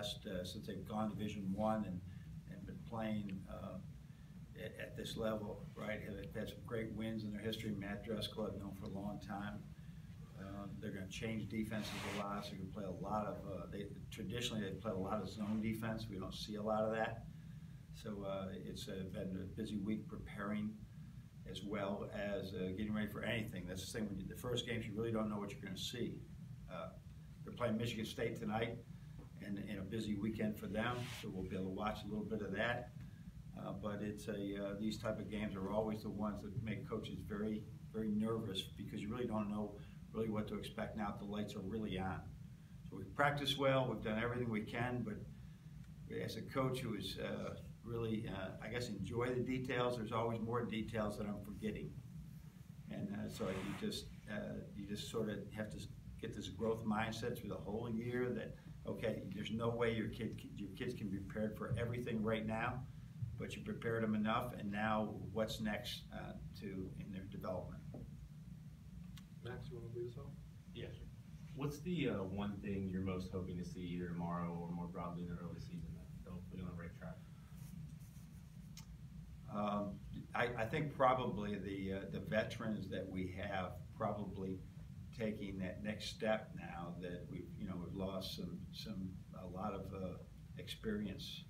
last since they've gone to Division I and been playing at this level, right? They've had some great wins in their history. Matt Driscoll, I've known for a long time. They're going to change defenses a lot, so they're going to play a lot of, traditionally they play a lot of zone defense. We don't see a lot of that. So it's been a busy week preparing as well as getting ready for anything. That's the thing, when the first games, you really don't know what you're going to see. They're playing Michigan State tonight, and a busy weekend for them, so we'll be able to watch a little bit of that. But it's these type of games are always the ones that make coaches very, very nervous, because you really don't know really what to expect now that the lights are really on. So we've practiced well, we've done everything we can, but as a coach who is really, I guess, enjoy the details, there's always more details that I'm forgetting. And so you just sort of have to get this growth mindset through the whole year that, okay, there's no way your kids can be prepared for everything right now, but you prepared them enough, and now what's next in their development. Max, you want to lead us off? Yeah, sure. What's the one thing you're most hoping to see either tomorrow or more broadly in the early season that they'll put you on the right track? I think probably the veterans that we have probably taking that next step now that we've lost a lot of experience,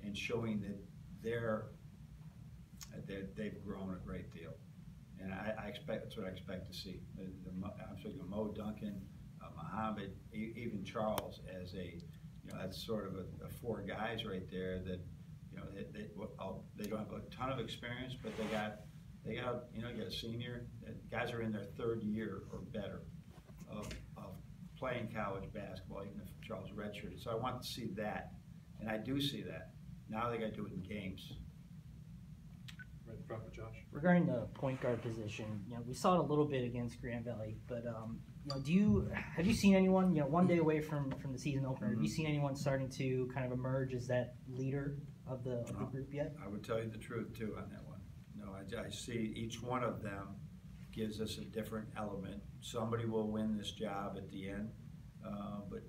and showing that they've grown a great deal. And that's what I expect to see. I'm thinking Mo, Duncan, Muhammad, even Charles, as that's sort of a four guys right there that they don't have a ton of experience, but they got you got a senior. Guys are in their third year or better of playing college basketball, even if Charles redshirted. So I want to see that, and I do see that. Now they got to do it in games. Right in front of Josh. Regarding the point guard position, we saw it a little bit against Grand Valley, but have you seen anyone, one day away from the season opener, have you seen anyone starting to kind of emerge as that leader of the group yet? I would tell you the truth too on that one. No, I see each one of them gives us a different element. Somebody will win this job at the end, but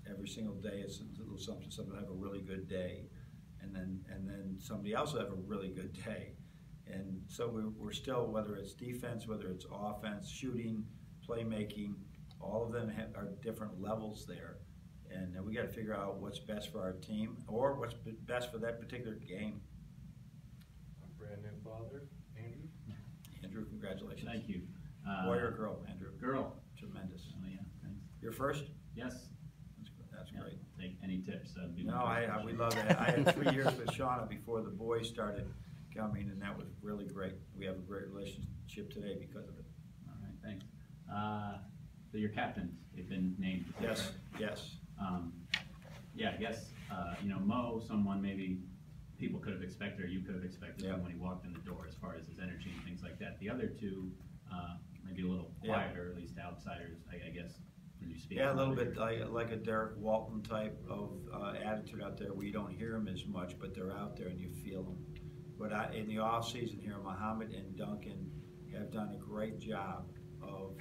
every single day is a little something. Somebody will have a really good day, and then somebody else will have a really good day. And so we're still, whether it's defense, whether it's offense, shooting, playmaking, all of them are different levels there. And we got to figure out what's best for our team or what's best for that particular game. Our brand new father, Andrew. Andrew, congratulations. Thank you. Boy or girl, Andrew? Girl. Tremendous. Oh yeah, thanks. You're first? Yes. That's Yeah, great. take any tips. No, we love that. I had 3 years with Shauna before the boys started coming, and that was really great. We have a great relationship today because of it. All right, thanks. So your captains, they've been named. Yes, right? yes. Yeah, I guess, Mo, someone maybe people could have expected, or you could have expected when he walked in the door, as far as his energy and things like that. The other two, maybe a little quieter, at least outsiders, I guess, when you speak. Yeah, a little bit like a Derek Walton type of attitude out there. We don't hear them as much, but they're out there and you feel them. But in the off season here, Muhammad and Duncan have done a great job of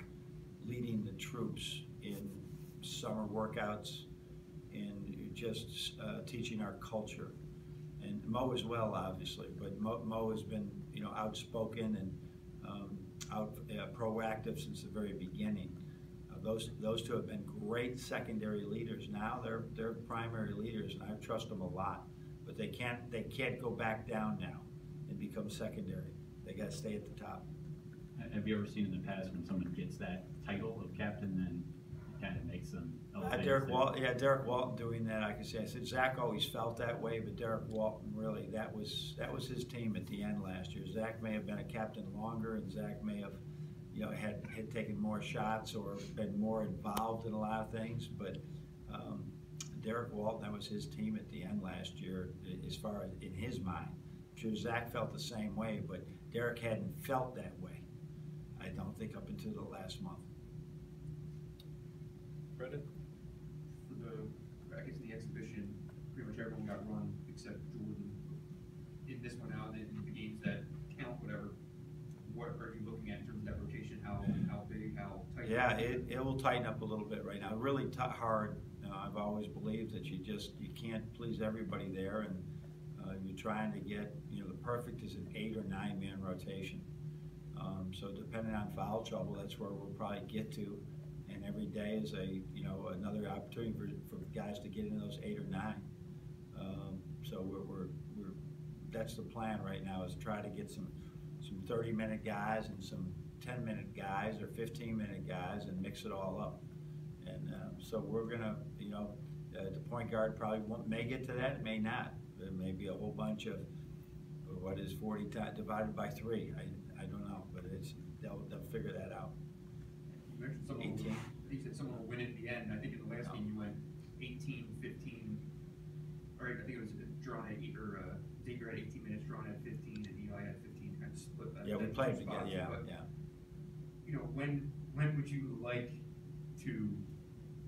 leading the troops in summer workouts and just teaching our culture. And Mo as well, obviously, but Mo has been, outspoken and proactive since the very beginning. Those two have been great secondary leaders. Now they're primary leaders, and I trust them a lot. But they can't go back down now and become secondary. They got to stay at the top. Have you ever seen in the past when someone gets that title of captain, then it kind of makes them? Derek Walton doing that, I can say. I said Zach always felt that way, but Derek Walton really, that was his team at the end last year. Zach may have been a captain longer, and Zach may have, had taken more shots or been more involved in a lot of things. But Derek Walton, that was his team at the end last year, as far as in his mind. I'm sure Zach felt the same way, but Derek hadn't felt that way, I don't think, up until the last month. Brendan? I guess the exhibition, pretty much everyone got run except Jordan. In this one out, in the games that count, whatever, what are you looking at in terms of that rotation? How big, how tight? Yeah, it will tighten up a little bit right now. Really hard I've always believed that you can't please everybody there, and you're trying to get, the perfect is an 8 or 9 man rotation. So depending on foul trouble, that's where we'll probably get to, and every day is another opportunity for guys to get into those 8 or 9. So that's the plan right now, is try to get some 30-minute guys and some 10-minute guys or 15-minute guys and mix it all up. And so we're gonna, the point guard probably may get to that, it may not. There may be a whole bunch of, what is 40 divided by 3? I don't know, but they'll figure that out. You mentioned someone, 18. You said someone will win it in the end. I think in the last game you went 18-15, or I think it was drawn at Xavier had 18 minutes, drawn at 15, and Eli had 15, kind of split that. Yeah, we that played two together, spots. yeah, But, yeah. When would you like to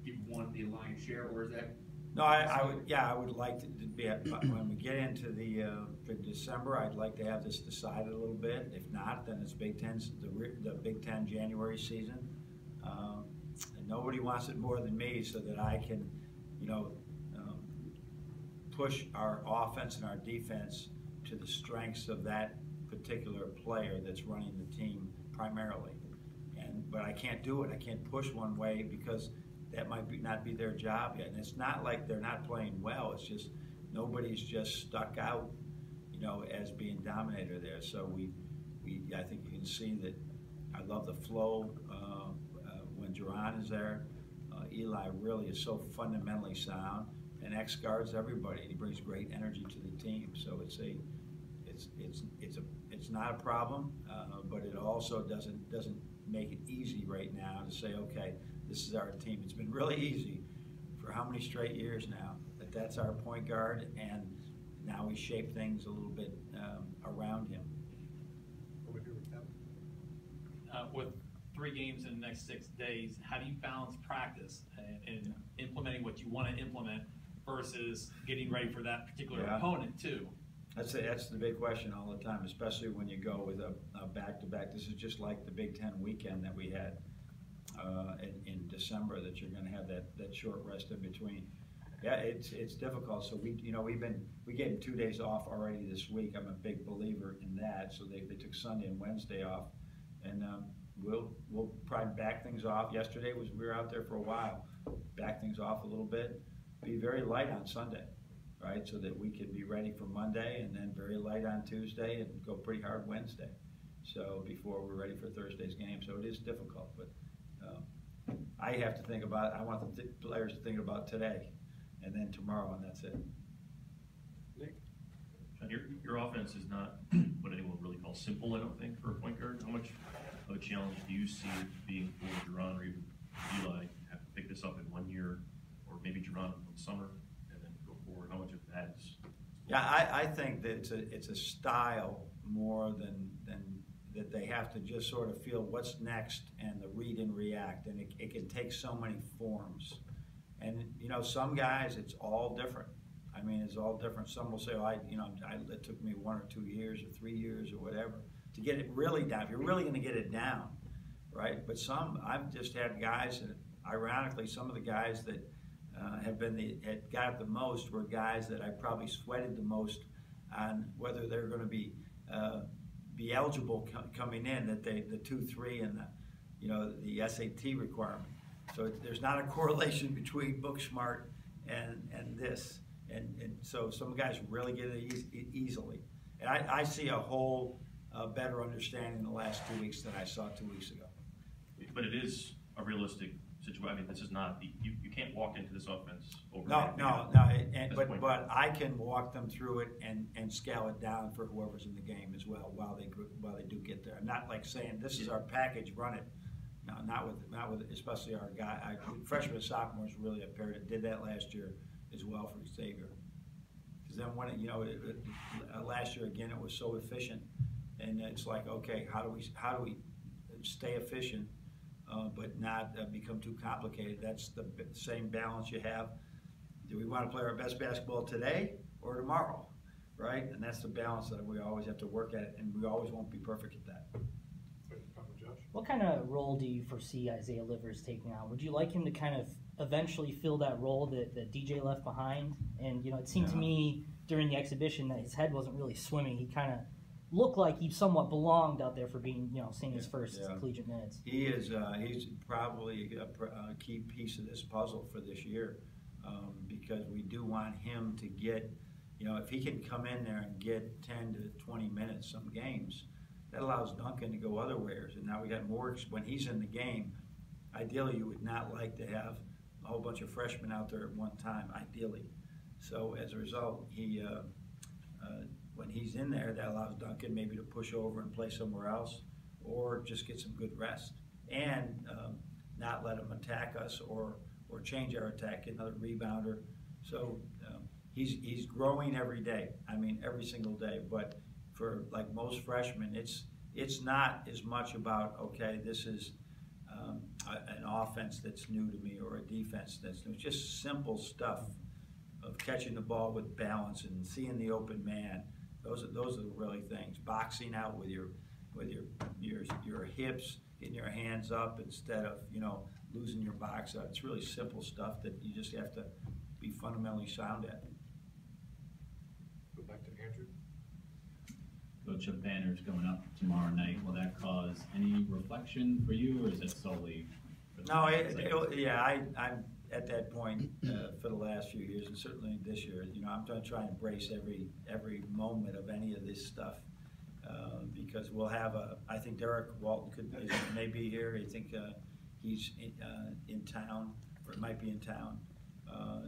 give one the lion's share, or is that? No, I would like to be when we get into the December, I'd like to have this decided a little bit. If not, then it's Big Ten's the Big Ten January season. And nobody wants it more than me, so that I can, push our offense and our defense to the strengths of that particular player that's running the team primarily. But I can't do it. I can't push one way because that might not be their job yet. And it's not like they're not playing well. It's just nobody's just stuck out, as being dominator there. So I think you can see that I love the flow when Duran is there. Eli really is so fundamentally sound, and X guards everybody. He brings great energy to the team. So it's not a problem, but it also doesn't make it easy right now to say, okay, this is our team. It's been really easy for how many straight years now that's our point guard, and now we shape things a little bit around him. Over here with Kevin. With 3 games in the next 6 days, how do you balance practice and implementing what you want to implement versus getting ready for that particular opponent too? That's the big question all the time, especially when you go with a back-to-back. This is just like the Big Ten weekend that we had in December, that you're going to have that short rest in between. Yeah, it's difficult. So we gave them 2 days off already this week. I'm a big believer in that. So they took Sunday and Wednesday off, and we'll probably back things off. Yesterday we were out there for a while, back things off a little bit, be very light on Sunday, right? So that we could be ready for Monday, and then very light on Tuesday, and go pretty hard Wednesday. So before we're ready for Thursday's game. So it is difficult, but I have to think about. I want the players to think about today, and then tomorrow, and that's it. Nick? Your offense is not what anyone would really call simple, I don't think, for a point guard. How much of a challenge do you see being for Duran or even Eli have to pick this up in 1 year, or maybe Duran one summer, and then go forward? How much of that is? Yeah, I think that it's a style more than that they have to just sort of feel what's next and the read and react, and it can take so many forms. And some guys, it's all different. I mean, it's all different. Some will say, "Oh, it took me 1 or 2 years or 3 years or whatever to get it really down." If you're really going to get it down, right? But I've just had guys, and ironically, some of the guys that had got it the most were guys that I probably sweated the most on whether they're going to be eligible coming in. That the 2-3 and the SAT requirement. So there's not a correlation between book smart and this. And so some guys really get it easily. And I see a whole better understanding in the last 2 weeks than I saw 2 weeks ago. But it is a realistic situation. I mean, this is not, you can't walk into this offense overnight. No. But I can walk them through it and scale it down for whoever's in the game as well while they do get there. I'm not like saying this is our package, run it. No, not with especially our guy. Freshmen and sophomores really appeared. Did that last year as well for Xavier. Because then when last year again it was so efficient, and it's like, okay, how do we stay efficient, but not become too complicated? That's the same balance you have. Do we want to play our best basketball today or tomorrow, right? And that's the balance that we always have to work at, and we always won't be perfect at that. Josh? What kind of role do you foresee Isaiah Livers taking on? Would you like him to kind of eventually fill that role that DJ left behind. And, you know, it seemed to Yeah. me during the exhibition that his head wasn't really swimming. He kind of looked like he somewhat belonged out there for being, you know, seeing his first collegiate minutes. He is, he's probably a key piece of this puzzle for this year, because we do want him to get, you know, if he can come in there and get 10 to 20 minutes some games, that allows Duncan to go other ways. And now we got more, when he's in the game, ideally you would not like to have a whole bunch of freshmen out there at one time, ideally. So as a result, he, when he's in there, that allows Duncan maybe to push over and play somewhere else, or just get some good rest, and not let him attack us or change our attack, get another rebounder. So he's growing every day. I mean, every single day. But for like most freshmen, it's not as much about, okay, this is an offense that's new to me or a defense that's new. It's just simple stuff of catching the ball with balance and seeing the open man. Those are the really things. Boxing out with your hips, getting your hands up instead of, you know, losing your box out. It's really simple stuff that you just have to be fundamentally sound at. Go back to Andrew. Coach, of banners going up tomorrow night, will that cause any reflection for you, or is it solely for the No, I'm at that point for the last few years, and certainly this year. You know, I'm going to try and embrace every moment of any of this stuff, because we'll have I think Derek Walton may be here. I think he's in town, or might be in town,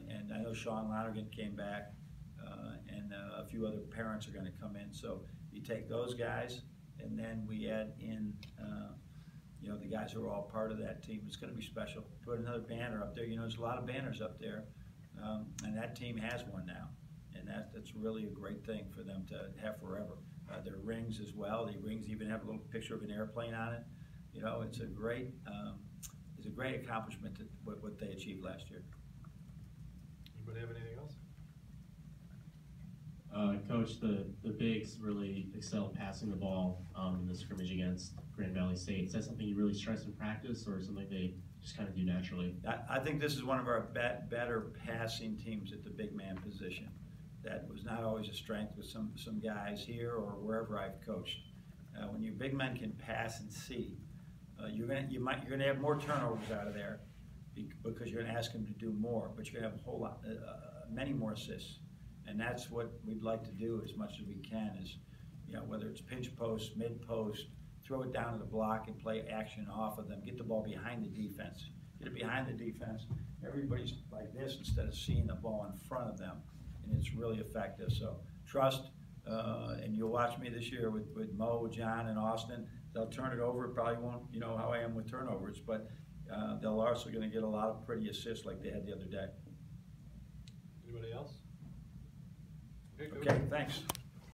and I know Sean Lonergan came back, and a few other parents are going to come in. So you take those guys, and then we add in, you know, the guys who are all part of that team. It's going to be special. Put another banner up there. You know, there's a lot of banners up there, and that team has one now, and that's really a great thing for them to have forever. Their rings as well. The rings even have a little picture of an airplane on it. You know, it's a great accomplishment to what they achieved last year. Anybody have anything else? Coach, the bigs really excel passing the ball in the scrimmage against Grand Valley State. Is that something you really stress in practice, or something they just kind of do naturally? I think this is one of our better passing teams at the big man position. That was not always a strength with some guys here or wherever I've coached. When your big men can pass and see, you're gonna have more turnovers out of there because you're gonna ask them to do more, but you're gonna have a whole lot, many more assists. And that's what we'd like to do as much as we can is, you know, whether it's pinch post, mid post, throw it down to the block and play action off of them, get the ball behind the defense. Get it behind the defense. Everybody's like this instead of seeing the ball in front of them. And it's really effective. So trust, and you'll watch me this year with Mo, John, and Austin. They'll turn it over. It probably won't, you know, how I am with turnovers, but they're also going to get a lot of pretty assists like they had the other day. Anybody else? Okay, thanks.